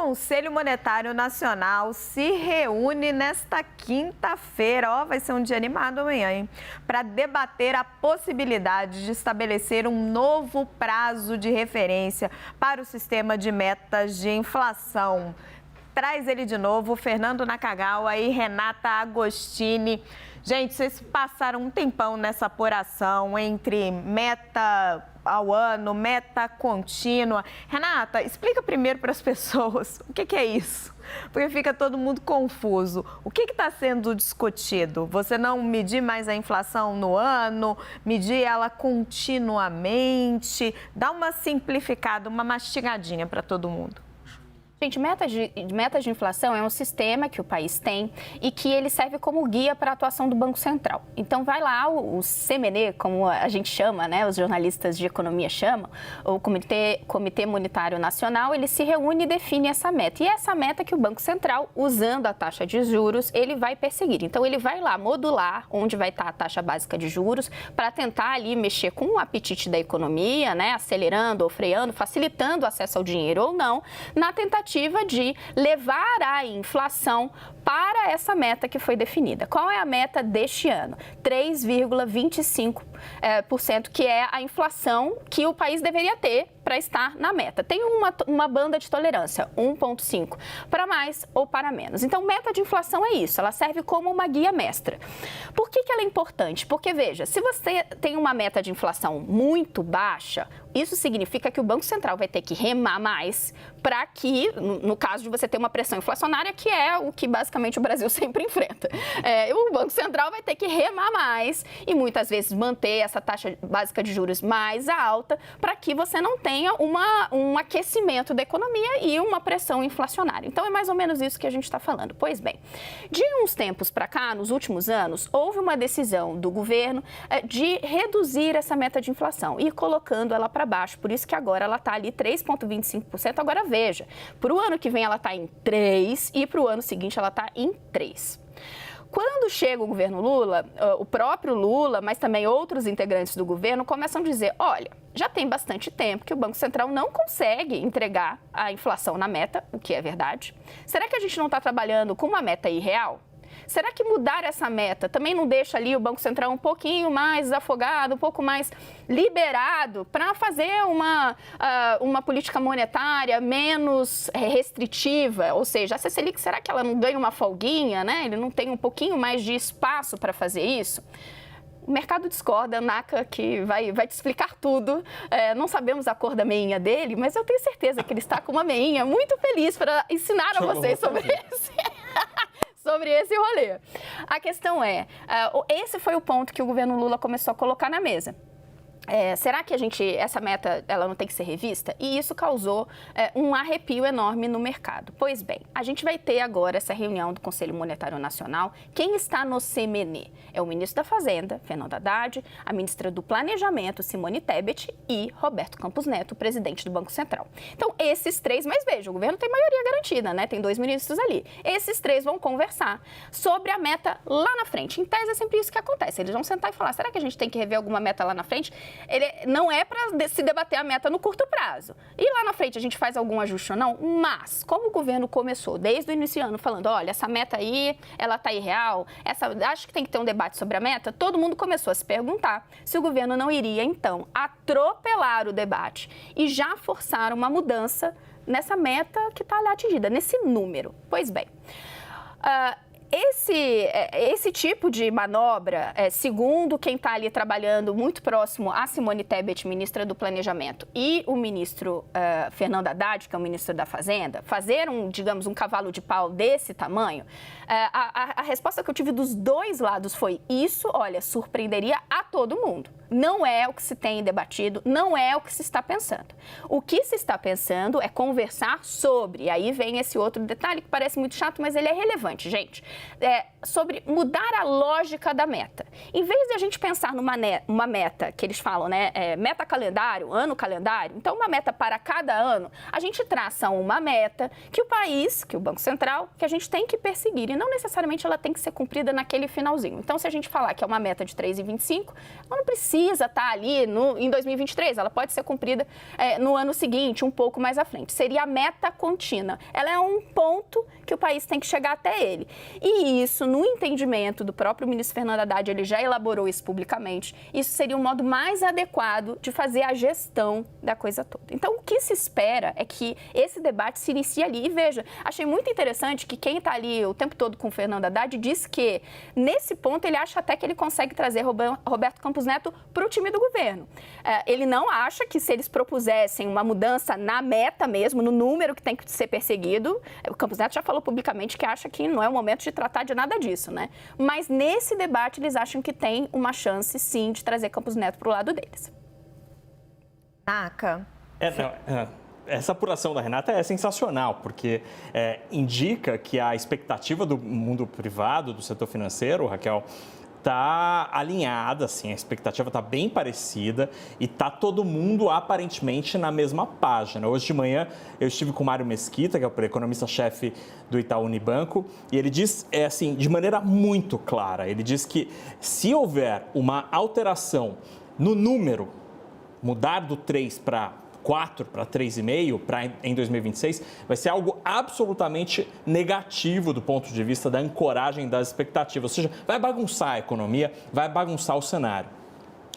Conselho Monetário Nacional se reúne nesta quinta-feira, vai ser um dia animado amanhã, hein? Para debater a possibilidade de estabelecer um novo prazo de referência para o sistema de metas de inflação. Traz ele de novo, Fernando Nakagawa e Renata Agostini. Gente, vocês passaram um tempão nessa apuração entre meta ao ano, meta contínua. Renata, explica primeiro para as pessoas o que é isso, porque fica todo mundo confuso. O que está sendo discutido? Você não medir mais a inflação no ano, medir ela continuamente? Dá uma simplificada, uma mastigadinha para todo mundo. Gente, metas de inflação é um sistema que o país tem e que ele serve como guia para a atuação do Banco Central. Então, vai lá o CMN, como a gente chama, né, os jornalistas de economia chamam, o Comitê Monetário Nacional, ele se reúne e define essa meta. E é essa meta que o Banco Central, usando a taxa de juros, ele vai perseguir. Então, ele vai lá modular onde vai estar a taxa básica de juros para tentar ali mexer com o apetite da economia, né, acelerando ou freando, facilitando o acesso ao dinheiro ou não, na tentativa de levar a inflação para essa meta que foi definida. Qual é a meta deste ano? 3,25%, que é a inflação que o país deveria ter para estar na meta. Tem uma banda de tolerância, 1,5%, para mais ou para menos. Então, meta de inflação é isso, ela serve como uma guia mestra. Por que ela é importante? Porque, veja, se você tem uma meta de inflação muito baixa, isso significa que o Banco Central vai ter que remar mais para que, no caso de você ter uma pressão inflacionária, que é o que basicamente o Brasil sempre enfrenta. O Banco Central vai ter que remar mais e muitas vezes manter essa taxa básica de juros mais alta para que você não tenha um aquecimento da economia e uma pressão inflacionária. Então, é mais ou menos isso que a gente está falando. Pois bem, de uns tempos para cá, nos últimos anos, houve uma decisão do governo de reduzir essa meta de inflação e colocando ela para baixo. Por isso que agora ela está ali 3,25%. Agora veja, para o ano que vem ela está em 3% e para o ano seguinte ela está em 3%. Quando chega o governo Lula, o próprio Lula, mas também outros integrantes do governo começam a dizer, olha, já tem bastante tempo que o Banco Central não consegue entregar a inflação na meta, o que é verdade. Será que a gente não está trabalhando com uma meta irreal? Será que mudar essa meta também não deixa ali o Banco Central um pouquinho mais desafogado, um pouco mais liberado para fazer uma política monetária menos restritiva? Ou seja, a Selic, será que ela não ganha uma folguinha, né? Ele não tem um pouquinho mais de espaço para fazer isso? O mercado discorda, a Naka que vai te explicar tudo. Não sabemos a cor da meinha dele, mas eu tenho certeza que ele está com uma meinha muito feliz para ensinar a vocês sobre esse rolê. A questão esse foi o ponto que o governo Lula começou a colocar na mesa. Será que essa meta ela não tem que ser revista? E isso causou um arrepio enorme no mercado. Pois bem, a gente vai ter agora essa reunião do Conselho Monetário Nacional. Quem está no CMN? É o ministro da Fazenda, Fernando Haddad, a ministra do Planejamento, Simone Tebet, e Roberto Campos Neto, presidente do Banco Central. Então, esses três, mas veja, o governo tem maioria garantida, né? Tem 2 ministros ali. Esses três vão conversar sobre a meta lá na frente. Em tese, é sempre isso que acontece. Eles vão sentar e falar, será que a gente tem que rever alguma meta lá na frente? Ele não é para se debater a meta no curto prazo. E lá na frente a gente faz algum ajuste ou não? Mas, como o governo começou desde o início do ano falando, olha, essa meta aí, ela tá irreal, acho que tem que ter um debate sobre a meta, todo mundo começou a se perguntar se o governo não iria, então, atropelar o debate e já forçar uma mudança nessa meta que está ali atingida, nesse número. Pois bem, esse tipo de manobra, segundo quem está ali trabalhando muito próximo a Simone Tebet, ministra do Planejamento, e o ministro Fernando Haddad, que é o ministro da Fazenda, fazer digamos, um cavalo de pau desse tamanho, a resposta que eu tive dos dois lados foi isso, olha, surpreenderia a todo mundo. Não é o que se tem debatido, não é o que se está pensando. O que se está pensando é conversar sobre, e aí vem esse outro detalhe que parece muito chato, mas ele é relevante, gente. sobre mudar a lógica da meta. Em vez de a gente pensar numa meta, que eles falam, né, meta calendário, ano calendário, então uma meta para cada ano, a gente traça uma meta que o país, que o Banco Central, que a gente tem que perseguir, e não necessariamente ela tem que ser cumprida naquele finalzinho. Então, se a gente falar que é uma meta de 3,25, ela não precisa estar ali em 2023, ela pode ser cumprida no ano seguinte, um pouco mais à frente. Seria a meta contínua. Ela é um ponto que o país tem que chegar até ele. E isso, no entendimento do próprio ministro Fernando Haddad, ele já elaborou isso publicamente, isso seria um modo mais adequado de fazer a gestão da coisa toda. Então, o que se espera é que esse debate se inicie ali. E veja, achei muito interessante que quem está ali o tempo todo com o Fernando Haddad diz que, nesse ponto, ele acha até que ele consegue trazer Roberto Campos Neto para o time do governo. Ele não acha que, se eles propusessem uma mudança na meta mesmo, no número que tem que ser perseguido, o Campos Neto já falou publicamente que acha que não é o momento de tratar de nada disso, né? Mas nesse debate eles acham que tem uma chance, sim, de trazer Campos Neto para o lado deles. Naca. Essa apuração da Renata é sensacional, porque indica que a expectativa do mundo privado, do setor financeiro, Raquel, está alinhada, assim, a expectativa está bem parecida e está todo mundo aparentemente na mesma página. Hoje de manhã eu estive com o Mário Mesquita, que é o economista-chefe do Itaú Unibanco, e ele diz, assim, de maneira muito clara, ele diz que se houver uma alteração no número, mudar do 3 para 4 para 3,5 em 2026, vai ser algo absolutamente negativo do ponto de vista da ancoragem das expectativas. Ou seja, vai bagunçar a economia, vai bagunçar o cenário.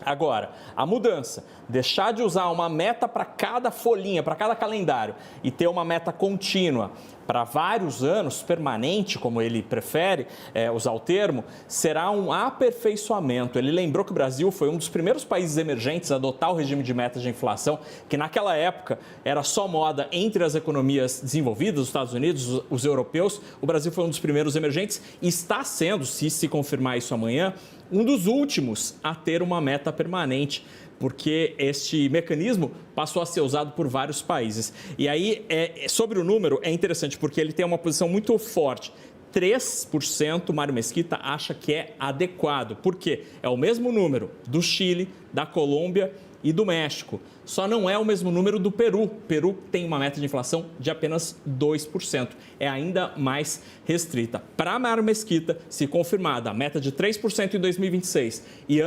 Agora, a mudança, deixar de usar uma meta para cada folhinha, para cada calendário e ter uma meta contínua para vários anos, permanente, como ele prefere usar o termo, será um aperfeiçoamento. Ele lembrou que o Brasil foi um dos primeiros países emergentes a adotar o regime de metas de inflação, que naquela época era só moda entre as economias desenvolvidas, os Estados Unidos, os europeus. O Brasil foi um dos primeiros emergentes e está sendo, se confirmar isso amanhã, um dos últimos a ter uma meta permanente, porque este mecanismo passou a ser usado por vários países. E aí, sobre o número, é interessante, porque ele tem uma posição muito forte. 3%, Mário Mesquita acha que é adequado. Por quê? É o mesmo número do Chile, da Colômbia e do México. Só não é o mesmo número do Peru. O Peru tem uma meta de inflação de apenas 2%. É ainda mais restrita. Para Mário Mesquita, se confirmada a meta de 3% em 2026 e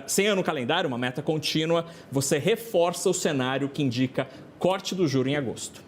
sem ano calendário, uma meta contínua, você reforça o cenário que indica corte do juro em agosto.